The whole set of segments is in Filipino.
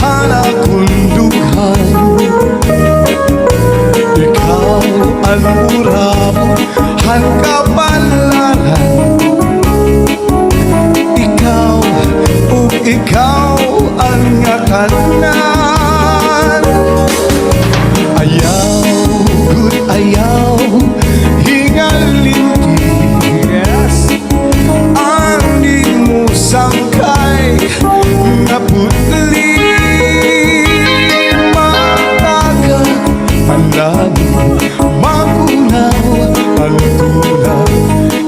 hanakunduhan. Ikaw ang uramo, ang kapalaran. Ikaw, ikaw ang ngatanan. Ayaw, good ayaw, hingalin di. Yes. Ani mo sangkay na putli. Matagal ang langit, magunaw ang tulad.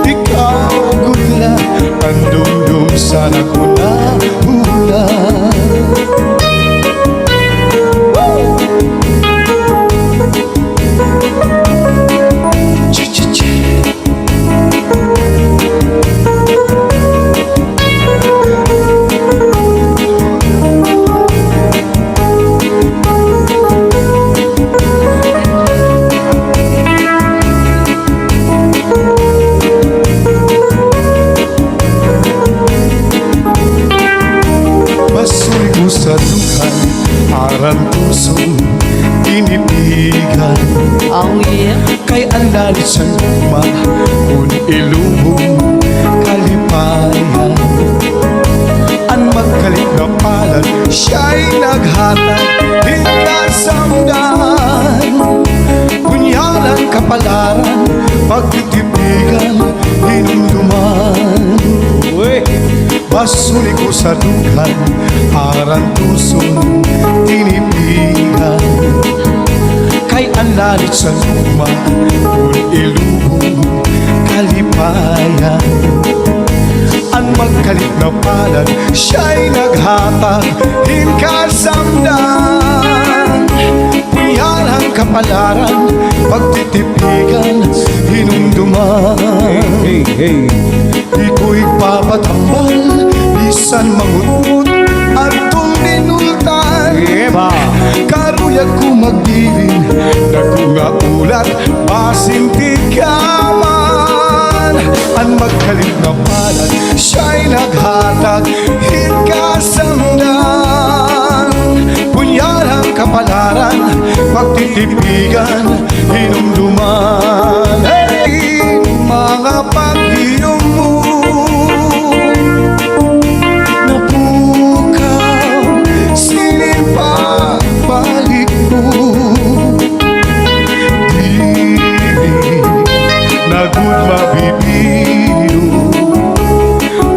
Ikaw, gudla, ang dumdum sana ko na hula. Sa dukan, aran pusong tinipigan. Oh yeah. Kay andalit sa luma, kung ilubong kalipayan. Ang magkalit na palad, siya'y naghatag, hikasamdan. Kunyalan kapalaran, pagtitipigan, hinumduman. Basuli ko sa dukan, aran tusong tinipigan. Kay anlalit sa luma, kung ilubong kalipayan. Ang magkalit na palad, siya'y naghatag, hikasamdan. Kunyalang kapalaran, pagtitipigan, hinumduman. Hey, hey. Di ko'y papatambal, bisan mangunod at tuminultan. Karuyag ko magdiling, nagunga ulat, masintikaman. Ang magkalit na palad, siya'y naghatag, hikasamdan. Punyalang kapalaran, pagtitipigan, hinumduman. Hey, mga paghiyong mo, napukaw, sinipabalik mo. Di nagud mabibiro,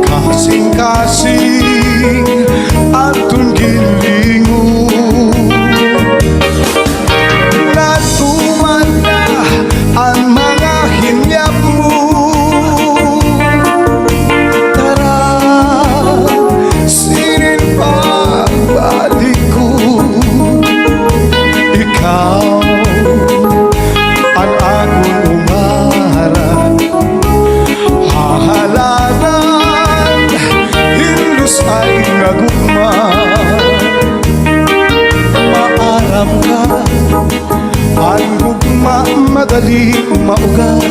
kasing-kasing atong gilingo. Natuman na ang mga hinyap mo. Tara, sinipabalik ko. Ikaw ang akong umaran, hahalaran, hinlos ay nagugma. Maaram ka, ang gugma madali maugat.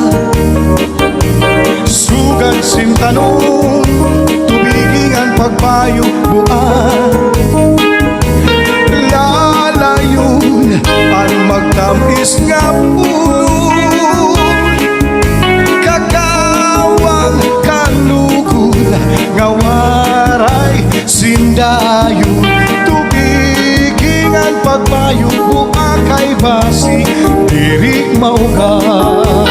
Sugan sintanong, tubiging ang pagpayo buwan. Lalayon ang magtamis nga pulo. Kakawang kalugul, ngawaray sindayon. Tubiging ang pagpayo buwan kay basi, diri maugat.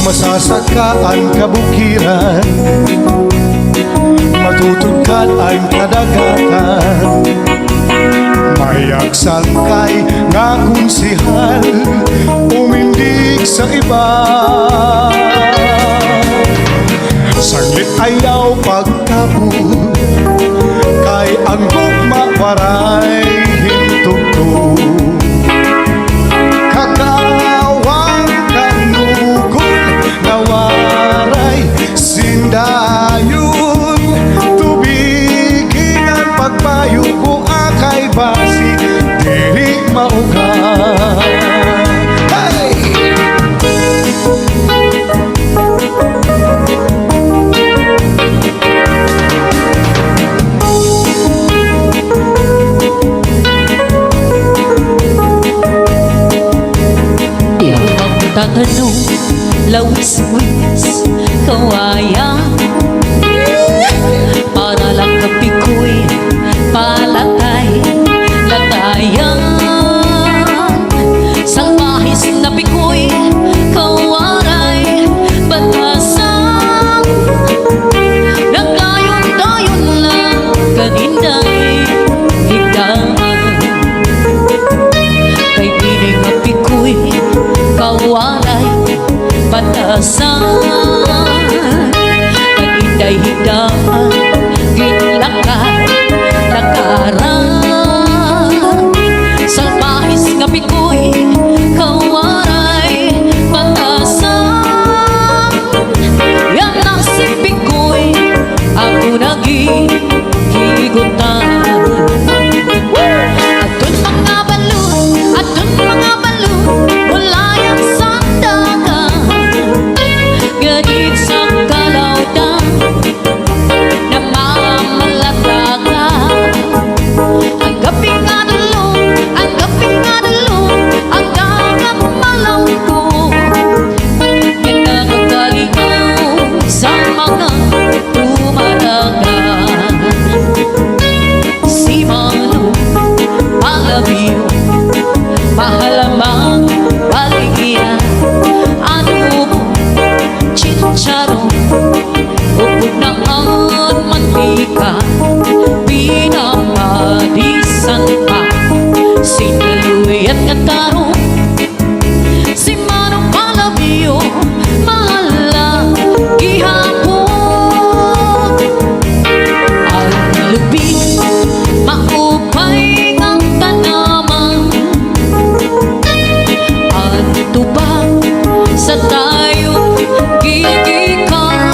Masasakaan kabukiran, matutugkan ang kadagatan. Mayak sangkay nga kunsihal, umindig sa iba. Saglit ayaw pagtabog, kay ang gugma waray hintugtog. Kakawang kanugol, nawaray sindayon. Tubigin ang pagpayo ko akay basi, diri maugat. Hey! kataro si Manong Palabio mahala gihapon ang lubi maupay ng tanaman at tubang sa tayo gigikan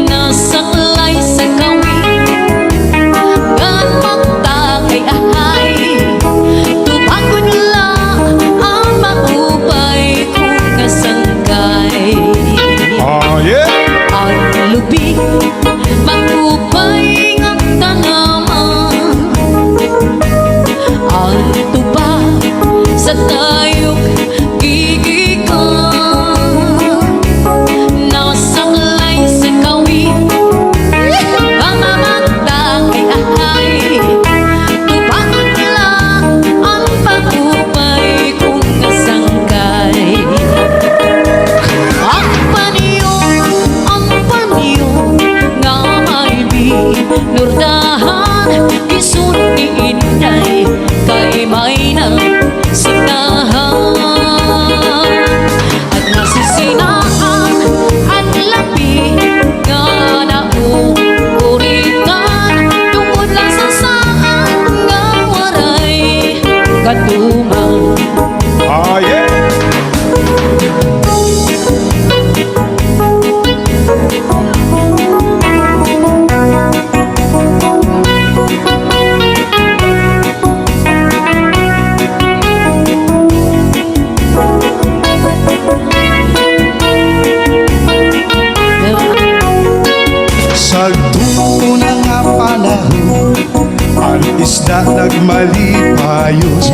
nasaklay sa kawi gan magtakay ahay tubagod lang ang maupay kung kasangkay ang lubi maupay ng tanaman ang tuba sa tayog gigikan nasaklay sa kawi ang mamatay ahay tubagod lang ang pagupay kung kasangkay ang paniyo nga may binurdahan isun ni Inday kay may nang sinahan at nasisinaan at labi nga naukurikan tungkol lang sa saan nga waray katumang Sa una nga panahon, ang isda nagmalipayos,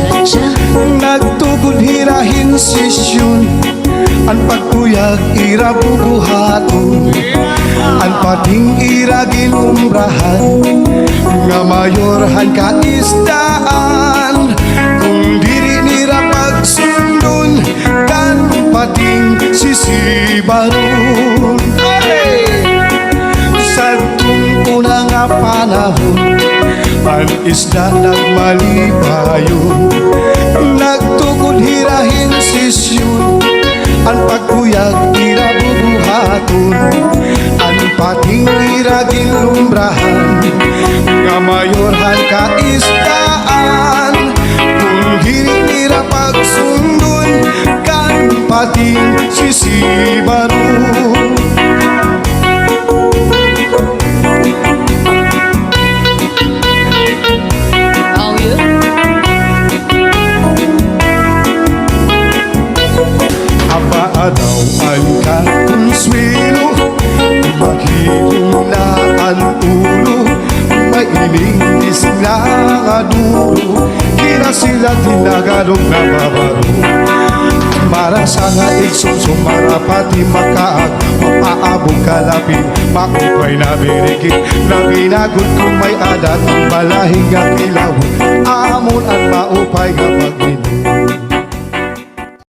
nagtugod hirahin sisyon, ang pagkuyag ira bubuhaton, ang pating ira ginumbrahan, nga mayorhan ka isdaan, kung diri nira pagsundon, kan pating sisibaron. Sa una nga panahon, ang isda nagmalipayon, nagtugod hirahin sisyon, ang pagkuyag ira bubuhaton, ang pating ira ginumbrahan, nga mayorhan ka isdaan, kung diri nira pagsundon, kan pating sisibaron. Daw ang kakonsuelo, maghilom na ang ulo, mailinis na ang dulo, kina sila tinagalog na babaro. Para sa nga igsusong marapati makaag, mapaabog kalapin, maupay na birikit, na binagod kung may adat, ang balahing nga kilaw, amon ang maupay nga pagmino.